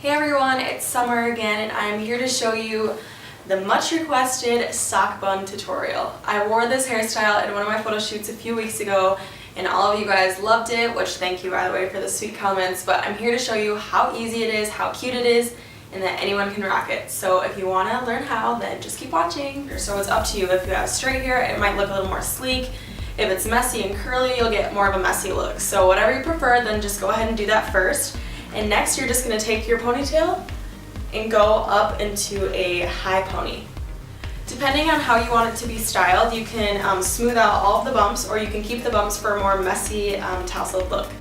Hey everyone, it's Summer again and I'm here to show you the much requested sock bun tutorial. I wore this hairstyle in one of my photo shoots a few weeks ago and all of you guys loved it, which thank you by the way for the sweet comments, but I'm here to show you how easy it is, how cute it is, and that anyone can rock it. So if you want to learn how, then just keep watching. So it's up to you. If you have straight hair, it might look a little more sleek. If it's messy and curly, you'll get more of a messy look. So whatever you prefer, then just go ahead and do that first. And next you're just going to take your ponytail and go up into a high pony. Depending on how you want it to be styled, you can smooth out all of the bumps or you can keep the bumps for a more messy tousled look.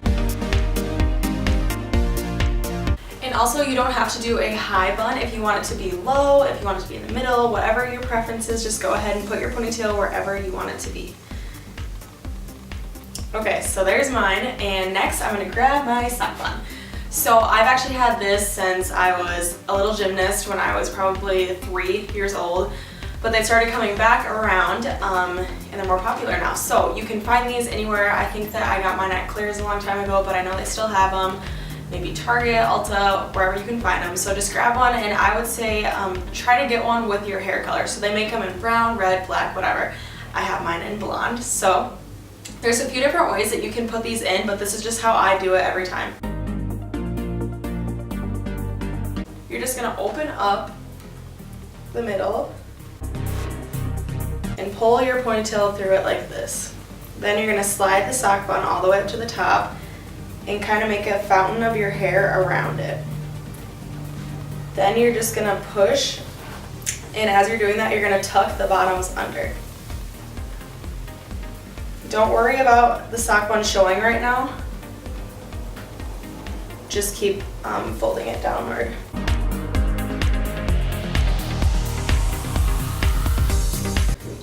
And also you don't have to do a high bun. If you want it to be low, if you want it to be in the middle, whatever your preference is, just go ahead and put your ponytail wherever you want it to be. Okay, so there's mine, and next I'm going to grab my sock bun. So I've actually had this since I was a little gymnast when I was probably 3 years old, but they started coming back around and they're more popular now. So you can find these anywhere. I think that I got mine at Claire's a long time ago, but I know they still have them. Maybe Target, Ulta, wherever you can find them. So just grab one, and I would say try to get one with your hair color. So they may come in brown, red, black, whatever. I have mine in blonde. So there's a few different ways that you can put these in, but this is just how I do it every time. You're just going to open up the middle and pull your ponytail through it like this. Then you're going to slide the sock bun all the way up to the top and kind of make a fountain of your hair around it. Then you're just going to push, and as you're doing that, you're going to tuck the bottoms under. Don't worry about the sock bun showing right now. Just keep folding it downward.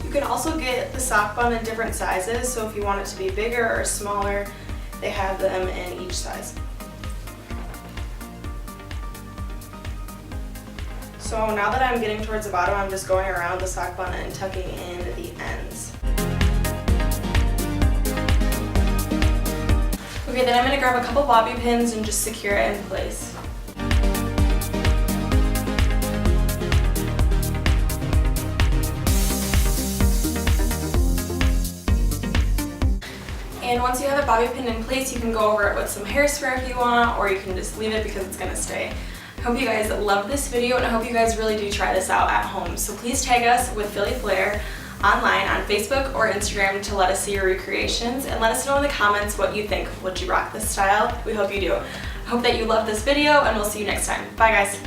You can also get the sock bun in different sizes, so if you want it to be bigger or smaller, they have them in each size. So now that I'm getting towards the bottom, I'm just going around the sock bun and tucking in the ends. Okay, then I'm going to grab a couple bobby pins and just secure it in place. And once you have a bobby pin in place, you can go over it with some hairspray if you want, or you can just leave it because it's going to stay. I hope you guys love this video, and I hope you guys really do try this out at home. So please tag us with Philly Flair online on Facebook or Instagram to let us see your recreations, and let us know in the comments what you think. Would you rock this style? We hope you do. I hope that you love this video, and we'll see you next time. Bye guys.